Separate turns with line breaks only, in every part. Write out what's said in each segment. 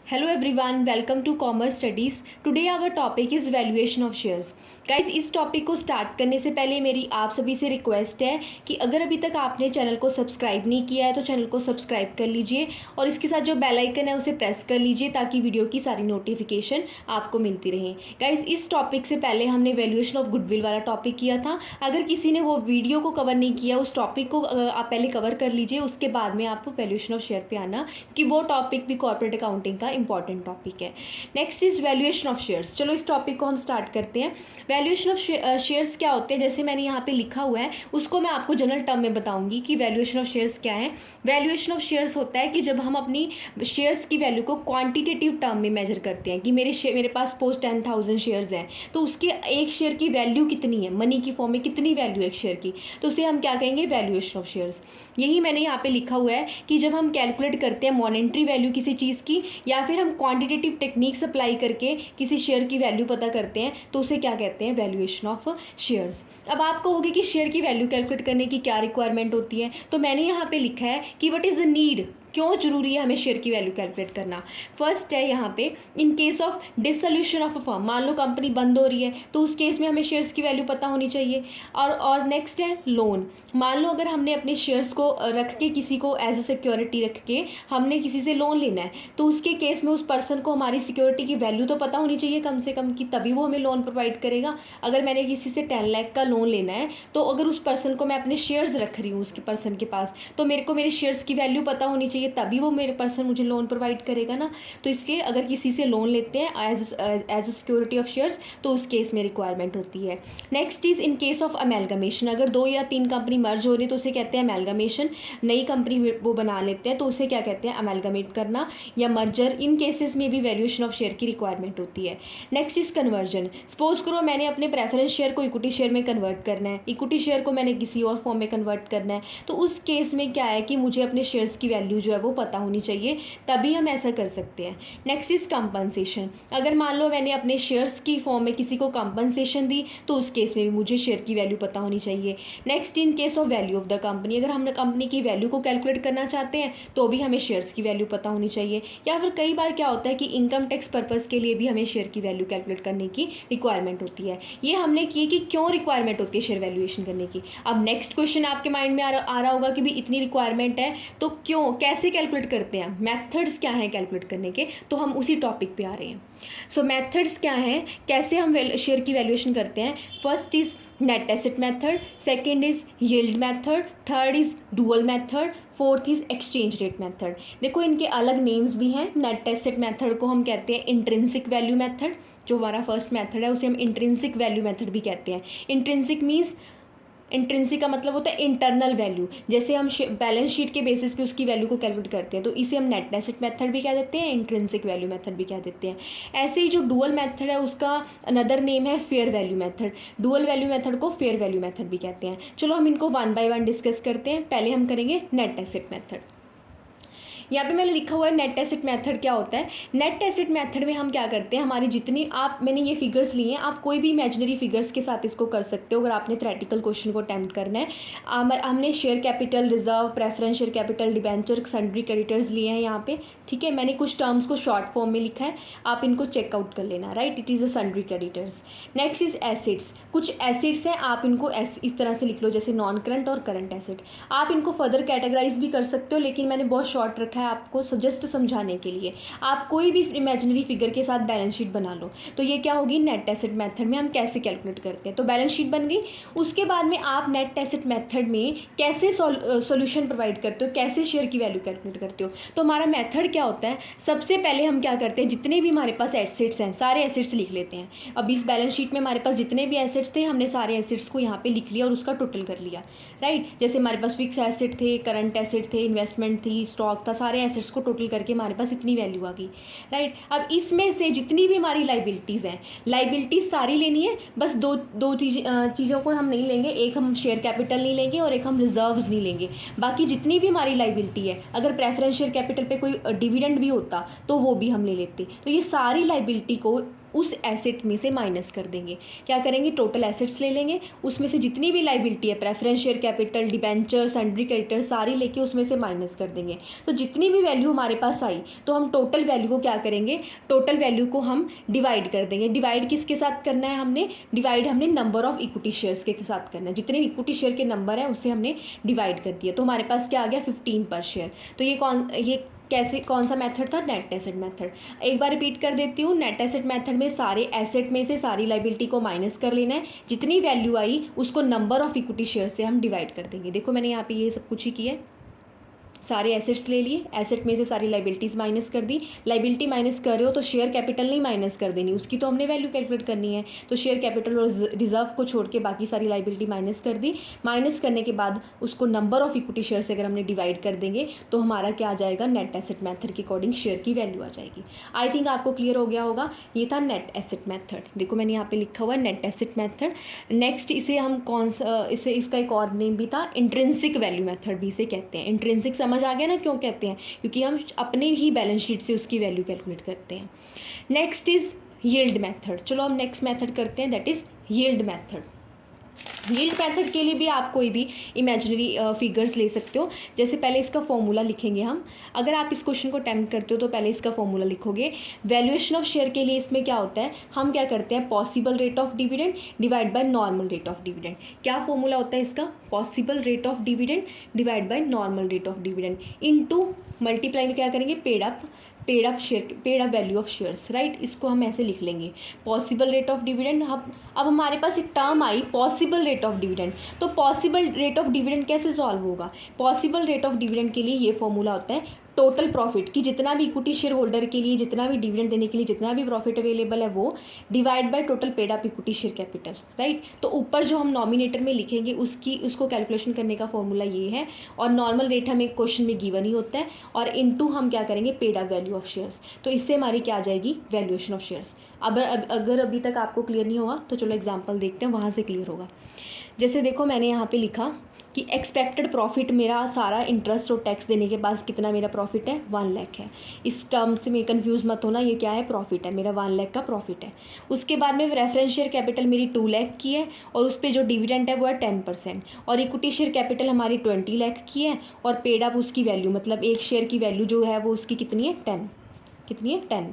Hello everyone, welcome to commerce studies. Today our topic is valuation of shares. Guys, इस topic को start करने से पहले मेरी आप सभी से रिक्वेस्ट है कि अगर अभी तक आपने चैनल को सब्सक्राइब नहीं किया है तो चैनल को सब्सक्राइब कर लीजिए और इसके साथ जो बेल आइकन है उसे प्रेस कर लीजिए ताकि वीडियो की सारी नोटिफिकेशन आपको मिलती रहे। गाइस, इस टॉपिक से पहले हमने वैल्यूएशन ऑफ गुडविल वाला टॉपिक किया था। अगर किसी ने वो वीडियो को कवर नहीं किया, उस टॉपिक को आप पहले कवर कर लीजिए, उसके बाद में आप वैल्यूएशन ऑफ शेयर पे आना कि वो टॉपिक भी कॉर्पोरेट अकाउंटिंग का इंपॉर्टेंट टॉपिक है। Next is valuation of shares. चलो इस टॉपिक को हम स्टार्ट करते हैं। वैल्यूएशन ऑफ शेयर्स क्या होते हैं, जैसे मैंने यहाँ पे लिखा हुआ है उसको मैं आपको जनरल टर्म में बताऊंगी कि वैल्यूएशन ऑफ शेयर्स क्या है। वैल्यूएशन ऑफ शेयर्स होता है कि जब हम अपनी शेयर्स की वैल्यू को क्वांटिटेटिव टर्म में मेजर करते हैं कि मेरे पास सपोज 10,000 शेयर्स हैं तो उसके एक शेयर की वैल्यू कितनी है, मनी की फॉर्म में कितनी वैल्यू है एक शेयर की, तो उसे हम क्या कहेंगे, वैल्यूएशन ऑफ शेयर्स। यही मैंने यहाँ पे लिखा हुआ है कि जब हम कैलकुलेट करते हैं मॉनेटरी वैल्यू किसी चीज़ की या फिर हम क्वांटिटेटिव टेक्निक्स अप्लाई करके किसी शेयर की वैल्यू पता करते हैं तो उसे क्या कहते हैं, वैल्यूएशन ऑफ शेयर्स। अब आपको होगी कि शेयर की वैल्यू कैलकुलेट करने की क्या रिक्वायरमेंट होती है, तो मैंने यहाँ पे लिखा है कि व्हाट इज़ द नीड, क्यों जरूरी है हमें शेयर की वैल्यू कैलकुलेट करना। फर्स्ट है यहाँ पे, इन case of dissolution of a firm, मान लो कंपनी बंद हो रही है तो उस केस में हमें शेयर्स की वैल्यू पता होनी चाहिए। और नेक्स्ट है लोन, मान लो अगर हमने अपने शेयर्स को रख के किसी को एज ए सिक्योरिटी रख के हमने किसी से लोन लेना है तो उसके केस में उस पर्सन को हमारी सिक्योरिटी की वैल्यू तो पता होनी चाहिए कम से कम, कि तभी वो हमें लोन प्रोवाइड करेगा। अगर मैंने किसी से 10 लाख का लोन लेना है तो अगर उस पर्सन को मैं अपने शेयर्स रख रही हूँ उसके पर्सन के पास, तो मेरे को मेरे शेयर्स की वैल्यू पता होनी चाहिए, तभी वो मेरे पर्सन मुझे लोन प्रोवाइड करेगा ना। तो इसके अगर किसी से लोन लेते हैं as a security of shares तो उस केस में रिक्वायरमेंट होती है। Next is in case of amalgamation, अगर 2 या 3 कंपनी मर्ज हो रही है तो उसे कहते हैं अमेलगमेशन, नई कंपनी वो बना लेते हैं तो उसे क्या कहते हैं, अमेलगमेट करना या मर्जर। इन केसेस में भी वैल्यूएशन ऑफ शेयर की रिक्वायरमेंट होती है। नेक्स्ट इज कन्वर्जन, सपोज करो मैंने अपने प्रेफरेंस शेयर को इक्विटी शेयर में कन्वर्ट करना है, इक्विटी शेयर को मैंने किसी और फॉर्म में कन्वर्ट करना है, तो उस केस में क्या है कि मुझे अपने शेयर्स की वैल्यू जो है वो पता होनी चाहिए, तभी हम ऐसा कर सकते हैं। नेक्स्ट इज कंपनसेशन, अगर मान लो मैंने अपने शेयर्स की फॉर्म में किसी को कंपनसेशन दी तो उस केस में भी मुझे शेयर की वैल्यू पता होनी चाहिए। Next in case of value of the company, अगर हम कंपनी की वैल्यू को कैलकुलेट करना चाहते हैं तो भी हमें शेयर्स की वैल्यू पता होनी चाहिए। या फिर कई बार क्या होता है कि इनकम टैक्स पर्पज़ के लिए भी हमें शेयर की वैल्यू कैलकुलेट करने की रिक्वायरमेंट होती है। ये हमने की कि क्यों रिक्वायरमेंट होती है शेयर वैल्यूएशन करने की। अब नेक्स्ट क्वेश्चन आपके माइंड में आ रहा होगा कि भी इतनी रिक्वायरमेंट है तो क्यों, कैसे कैलकुलेट करते हैं, मेथड्स क्या हैं कैलकुलेट करने के, तो हम उसी टॉपिक पे आ रहे हैं। सो मेथड्स क्या हैं, कैसे हम शेयर की वैल्यूएशन करते हैं। First is net asset method, second is yield method, third is dual method, fourth is exchange rate method. देखो इनके अलग नेम्स भी हैं। नेट एसेट मेथड को हम कहते हैं इंट्रिंसिक वैल्यू मेथड, जो हमारा फर्स्ट मेथड है उसे हम इंट्रिंसिक वैल्यू मेथड भी कहते हैं। इंट्रिंसिक मीन्स, इंट्रिंसिक का मतलब होता है इंटरनल वैल्यू, जैसे हम बैलेंस शीट के बेसिस पे उसकी वैल्यू को कैलकुलेट करते हैं तो इसे हम नेट एसेट मेथड भी कह देते हैं, इंट्रिंसिक वैल्यू मेथड भी कह देते हैं। ऐसे ही जो डुअल मेथड है उसका अनदर नेम है fair value method, dual value method को फेयर वैल्यू मेथड भी कहते हैं। चलो हम इनको 1 बाय 1 डिस्कस करते हैं। पहले हम करेंगे नेट एसेट मेथड। यहाँ पे मैंने लिखा हुआ है नेट एसेट मेथड क्या होता है। नेट एसेट मेथड में हम क्या करते हैं, हमारी जितनी मैंने ये फिगर्स लिए हैं, आप कोई भी इमेजिनरी फिगर्स के साथ इसको कर सकते हो अगर आपने थ्योरेटिकल क्वेश्चन को अटेम्प्ट करना है। हमने share capital, reserve, preference share capital, debenture, sundry creditors लिए हैं यहाँ पे, ठीक है। मैंने कुछ टर्म्स को शॉर्ट फॉर्म में लिखा है, आप इनको चेकआउट कर लेना, right. It is a sundry creditors. Next is assets, कुछ एसेट्स हैं आप इनको इस तरह से लिख लो जैसे नॉन करंट और करंट एसेट। आप इनको फर्दर कैटेगराइज भी कर सकते हो लेकिन मैंने बहुत शॉर्ट रखा है आपको जस्ट समझाने के लिए। आप कोई भी इमेजिनरी फिगर के साथ बैलेंस शीट बना लो तो ये क्या होगी, नेट एसेट मेथड में हम कैसे कैलकुलेट करते हैं। तो बैलेंस शीट बन गई, उसके बाद में आप नेट एसेट मेथड में कैसे सॉल्यूशन प्रोवाइड करते हो, कैसे शेयर की वैल्यू कैलकुलेट करते हो। तो हमारा मेथड क्या होता है, सबसे पहले हम क्या करते हैं, जितने भी हमारे पास एसेट्स हैं सारे एसेट्स लिख लेते हैं। अब इस बैलेंस शीट में हमारे पास जितने भी एसेट्स थे हमने सारे एसेट्स को यहाँ पे लिख लिया और उसका टोटल कर लिया, राइट। जैसे हमारे पास फिक्स एसेट थे, करंट एसेट थे, इन्वेस्टमेंट थी, स्टॉक था, सारे एसेट्स को टोटल करके हमारे पास इतनी वैल्यू आ गई, राइट। अब इसमें से जितनी भी हमारी लाइबिलिटीज़ हैं, लाइबिलिटीज़ सारी लेनी है, बस दो चीज़ों को हम नहीं लेंगे, एक हम शेयर कैपिटल नहीं लेंगे और एक हम रिजर्व्स नहीं लेंगे। बाकी जितनी भी हमारी लाइबिलिटी है, अगर प्रेफरेंस शेयर कैपिटल पे कोई डिविडेंड भी होता तो वो भी हम ले लेते। तो ये सारी लाइबिलिटी को उस एसेट में से माइनस कर देंगे। क्या करेंगे, टोटल एसेट्स ले लेंगे, उसमें से जितनी भी लाइबिलिटी है, preference share capital, debenture, sundry creditor, सारी लेके उसमें से माइनस कर देंगे। तो जितनी भी वैल्यू हमारे पास आई तो हम टोटल वैल्यू को क्या करेंगे, टोटल वैल्यू को हम डिवाइड कर देंगे। डिवाइड किसके साथ करना है, हमने डिवाइड हमने नंबर ऑफ इक्विटी शेयर्स के साथ करना है। जितने इक्विटी शेयर के नंबर है उससे हमने डिवाइड कर दिया। तो हमारे पास क्या आ गया, 15 पर शेयर। तो ये कैसे, कौन सा मेथड था, नेट एसेट मेथड। एक बार रिपीट कर देती हूँ, नेट एसेट मेथड में सारे एसेट में से सारी लाइबिलिटी को माइनस कर लेना है, जितनी वैल्यू आई उसको नंबर ऑफ इक्विटी शेयर से हम डिवाइड कर देंगे। देखो मैंने यहाँ पे ये सब कुछ ही किया है, सारे एसेट्स ले लिए, एसेट में से सारी लाइबिलिटीज़ माइनस कर दी। लाइबिलिटी माइनस कर रहे हो तो शेयर कैपिटल नहीं माइनस कर देनी, उसकी तो हमने वैल्यू कैलकुलेट करनी है। तो शेयर कैपिटल और रिजर्व को छोड़ के बाकी सारी लाइबिलिटी माइनस कर दी। माइनस करने के बाद उसको नंबर ऑफ इक्विटी शेयर से अगर हमने डिवाइड कर देंगे तो हमारा क्या आ जाएगा, नेट एसेट मेथड के अकॉर्डिंग शेयर की वैल्यू आ जाएगी। आई थिंक आपको क्लियर हो गया होगा। ये था नेट एसेट मेथड। देखो मैंने यहाँ पे लिखा हुआ है नेट एसेट मेथड। नेक्स्ट इसे हम इसका एक और नेम भी था, इंट्रिंसिक वैल्यू मेथड भी इसे कहते हैं। इंट्रिंसिक समझ आ गया ना क्यों कहते हैं, क्योंकि हम अपने ही बैलेंस शीट से उसकी वैल्यू कैलकुलेट करते हैं। Next is yield method. चलो हम नेक्स्ट मेथड करते हैं, that is yield method. Yield method के लिए भी आप कोई भी इमेजिनरी फिगर्स ले सकते हो। जैसे पहले इसका फॉर्मूला लिखेंगे हम। अगर आप इस क्वेश्चन को अटेम्प्ट करते हो तो पहले इसका फॉर्मूला लिखोगे। वैल्यूएशन ऑफ शेयर के लिए इसमें क्या होता है, हम क्या करते हैं, possible rate of dividend divide by normal rate of dividend. क्या फॉर्मूला होता है इसका, possible rate of dividend divide by normal rate of dividend into multiply में क्या करेंगे, paid up value of shares, right. इसको हम ऐसे लिख लेंगे, पॉसिबल रेट ऑफ डिविडेंड। अब हमारे पास एक term I possible rate of dividend. तो पॉसिबल रेट ऑफ डिविडेंड कैसे सॉल्व होगा, पॉसिबल रेट ऑफ डिविडेंड के लिए ये फॉर्मूला होता है टोटल प्रॉफिट की, जितना भी इक्विटी शेयर होल्डर के लिए जितना भी डिविडेंड देने के लिए जितना भी प्रॉफिट अवेलेबल है वो divide by total paid up equity share capital, right. तो ऊपर जो हम नॉमिनेटर में लिखेंगे उसको कैलकुलेशन करने का फॉर्मूला ये है। और नॉर्मल रेट हमें क्वेश्चन में गिवन ही होता है, और इनटू हम क्या करेंगे, paid up value of shares. तो इससे हमारी क्या आ जाएगी, वैल्यूएशन ऑफ शेयर्स। अगर अभी तक आपको क्लियर नहीं होगा तो चलो एग्जाम्पल देखते हैं, वहाँ से क्लियर होगा। जैसे देखो मैंने यहाँ पे लिखा कि एक्सपेक्टेड प्रॉफिट मेरा सारा इंटरेस्ट और टैक्स देने के बाद कितना मेरा प्रॉफिट है, 1 लाख है। इस टर्म से मैं कंफ्यूज मत होना, ये क्या है, प्रॉफिट है, मेरा 1 लाख का प्रॉफिट है। उसके बाद में रेफरेंस शेयर कैपिटल मेरी 2 लाख की है, और उस पर जो डिविडेंड है वो है 10%, और इक्विटी शेयर कैपिटल हमारी 20 लाख की है, और पेड अप उसकी वैल्यू मतलब एक शेयर की वैल्यू जो है वो उसकी कितनी है, 10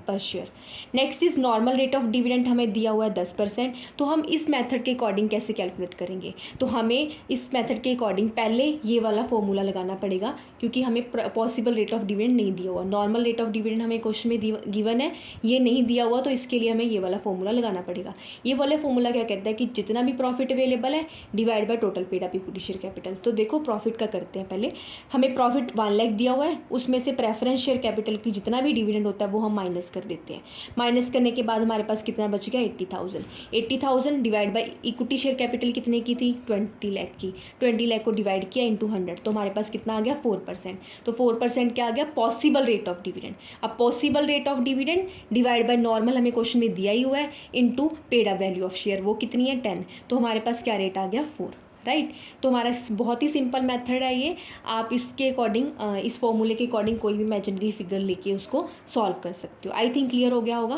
पर share. Next is normal rate of dividend, हमें दिया हुआ है 10%। तो हम इस मेथड के अकॉर्डिंग कैसे कैलकुलेट करेंगे, तो हमें इस मेथड के अकॉर्डिंग पहले ये वाला फॉर्मूला लगाना पड़ेगा, क्योंकि हमें पॉसिबल रेट ऑफ डिविडेंड नहीं दिया हुआ। नॉर्मल रेट ऑफ डिविडेंड हमें क्वेश्चन में गिवन है, ये नहीं दिया हुआ, तो इसके लिए हमें ये वाला फॉर्मूला लगाना पड़ेगा। ये वाला फॉर्मूला क्या कहता है कि जितना भी प्रॉफिट अवेलेबल है divide by total paid up equity share capital. तो देखो प्रॉफिट का करते हैं पहले। हमें प्रॉफिट 1 लाख दिया हुआ है, उसमें से प्रेफरेंस शेयर कैपिटल की जितना भी डिविडेंड होता है वो हम माइनस कर देते हैं। माइनस करने के बाद हमारे पास कितना बच गया, 80,000 divide by equity share capital कितने की थी, 20 लाख की। 20 लाख को डिवाइड किया इंटू 100, तो हमारे पास कितना आ गया, 4%। तो 4% क्या आ गया, पॉसिबल रेट ऑफ डिविडेंड। अब possible rate of dividend divide by normal हमें क्वेश्चन में दिया ही हुआ है, into paid up value of share, वो कितनी है, 10। तो हमारे पास क्या रेट आ गया, 4, राइट। तो हमारा बहुत ही सिंपल मेथड है ये। आप इसके अकॉर्डिंग इस फॉर्मूले के अकॉर्डिंग कोई भी इमेजिनरी फिगर लेके उसको सॉल्व कर सकते हो। आई थिंक क्लियर हो गया होगा।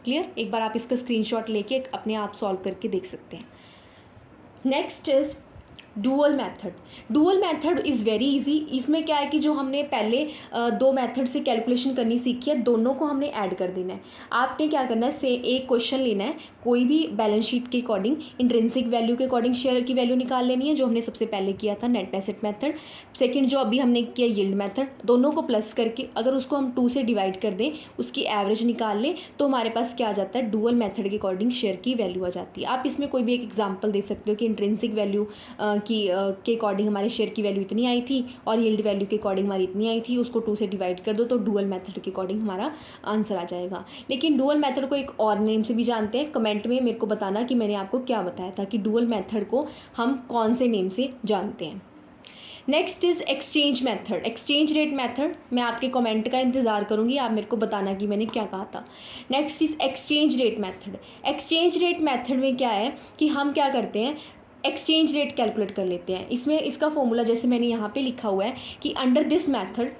क्लियर, एक बार आप इसका स्क्रीनशॉट लेके अपने आप सॉल्व करके देख सकते हैं। Next is dual method. Dual method is very easy. इसमें क्या है कि जो हमने पहले 2 मेथड से कैलकुलेशन करनी सीखी है, दोनों को हमने ऐड कर देना है। आपने क्या करना है, एक क्वेश्चन लेना है, कोई भी बैलेंस शीट के अकॉर्डिंग इंट्रिंसिक वैल्यू के अकॉर्डिंग शेयर की वैल्यू निकाल लेनी है, जो हमने सबसे पहले किया था नेट एसेट मेथड। सेकेंड जो अभी हमने किया यील्ड मेथड, दोनों को प्लस करके अगर उसको हम 2 से डिवाइड कर दें, उसकी एवरेज निकाल लें, तो हमारे पास क्या आ जाता है, डुअल मेथड के अकॉर्डिंग शेयर की वैल्यू आ जाती है। आप इसमें कोई भी एक एग्जाम्पल दे सकते हो कि इंट्रिंसिक वैल्यू के अकॉर्डिंग हमारे शेयर की वैल्यू इतनी आई थी और यील्ड वैल्यू के अकॉर्डिंग हमारी इतनी आई थी, उसको 2 से डिवाइड कर दो तो डुअल मेथड के अकॉर्डिंग हमारा आंसर आ जाएगा। लेकिन डुअल मेथड को एक और नेम से भी जानते हैं। कमेंट में मेरे को बताना कि मैंने आपको क्या बताया था कि डुअल मेथड को हम कौन से नेम से जानते हैं। Next is exchange method, exchange rate method. मैं आपके कमेंट का इंतज़ार करूँगी, आप मेरे को बताना कि मैंने क्या कहा था। Next is exchange rate method. Exchange rate method में क्या है कि हम क्या करते हैं, एक्सचेंज रेट कैलकुलेट कर लेते हैं। इसमें इसका फॉर्मूला जैसे मैंने यहाँ पे लिखा हुआ है कि under this method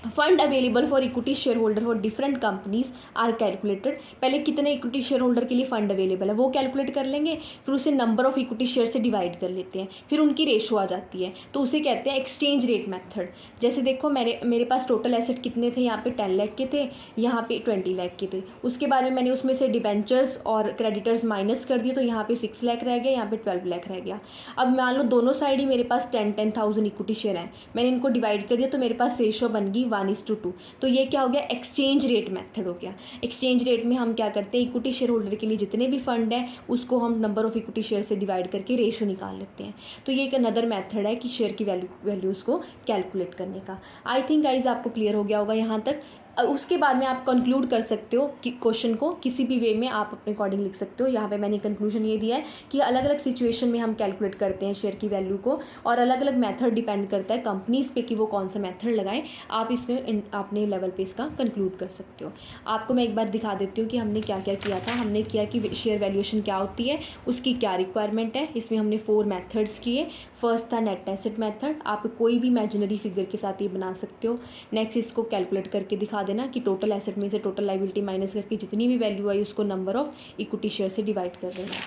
fund available for equity shareholder for different companies are calculated. पहले कितने इक्विटी शेयर होल्डर के लिए फंड अवेलेबल है वो कैलकुलेट कर लेंगे, फिर उसे नंबर ऑफ इक्विटी शेयर से डिवाइड कर लेते हैं, फिर उनकी रेशो आ जाती है, तो उसे कहते हैं एक्सचेंज रेट मेथड। जैसे देखो मेरे पास टोटल एसेट कितने थे, यहाँ पे 10 लाख के थे, यहाँ पे 20 लाख के थे। उसके बाद में मैंने उसमें से डिबेंचर्स और क्रेडिटर्स माइनस कर दिए, तो यहाँ पे 6 लाख रह गया, यहाँ पे 12 लाख रह गया। अब मान लो दोनों साइड ही मेरे पास 10,000 इक्विटी शेयर हैं, मैंने इनको डिवाइड कर दिया, तो मेरे पास रेशो बन गई 1:2। तो ये क्या हो गया, एक्सचेंज रेट मेथड हो गया। एक्सचेंज रेट में हम क्या करते हैं, इक्विटी शेयर होल्डर के लिए जितने भी फंड हैं उसको हम नंबर ऑफ इक्विटी शेयर से डिवाइड करके रेशो निकाल लेते हैं। तो ये एक अनदर मेथड है कि शेयर की वैल्यूज़ को कैलकुलेट करने का। आई थिंक गाइज आपको क्लियर हो गया होगा यहाँ तक। उसके बाद में आप कंक्लूड कर सकते हो कि क्वेश्चन को किसी भी वे में आप अपने अकॉर्डिंग लिख सकते हो। यहाँ पे मैंने कंक्लूजन ये दिया है कि अलग अलग सिचुएशन में हम कैलकुलेट करते हैं शेयर की वैल्यू को, और अलग अलग मेथड डिपेंड करता है कंपनीज़ पे कि वो कौन सा मेथड लगाएं। आप इसमें अपने लेवल पे इसका कंक्लूड कर सकते हो। आपको मैं एक बार दिखा देती हूँ कि हमने क्या क्या किया था। हमने किया कि शेयर वैल्यूएशन क्या होती है, उसकी क्या रिक्वायरमेंट है। इसमें हमने 4 मेथड्स किए। फर्स्ट था नेट एसेट मेथड, आप कोई भी इमेजिनरी फिगर के साथ ये बना सकते हो। नेक्स्ट इसको कैलकुलेट करके दिखा देना कि टोटल एसेट में से टोटल लायबिलिटी माइनस करके जितनी भी वैल्यू आई उसको नंबर ऑफ इक्विटी शेयर से डिवाइड कर देना।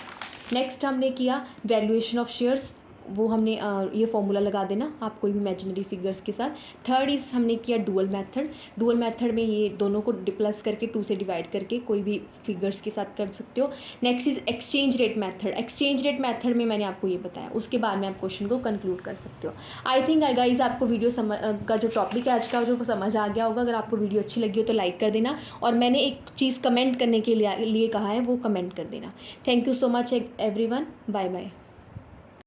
नेक्स्ट हमने किया वैल्यूएशन ऑफ शेयर्स, वो हमने ये फॉर्मूला लगा देना आप कोई भी इमेजिनरी फिगर्स के साथ। थर्ड इज़ हमने किया डुअल मेथड। डुअल मेथड में ये दोनों को प्लस करके 2 से डिवाइड करके कोई भी फिगर्स के साथ कर सकते हो। Next is exchange rate method. Exchange rate method में मैंने आपको ये बताया, उसके बाद में आप क्वेश्चन को कंक्लूड कर सकते हो। आई थिंक गाइज आपको वीडियो का जो टॉपिक है आज का जो समझ आ गया होगा। अगर आपको वीडियो अच्छी लगी हो तो लाइक कर देना, और मैंने एक चीज़ कमेंट करने के लिए कहा है वो कमेंट कर देना। Thank you so much everyone, bye bye.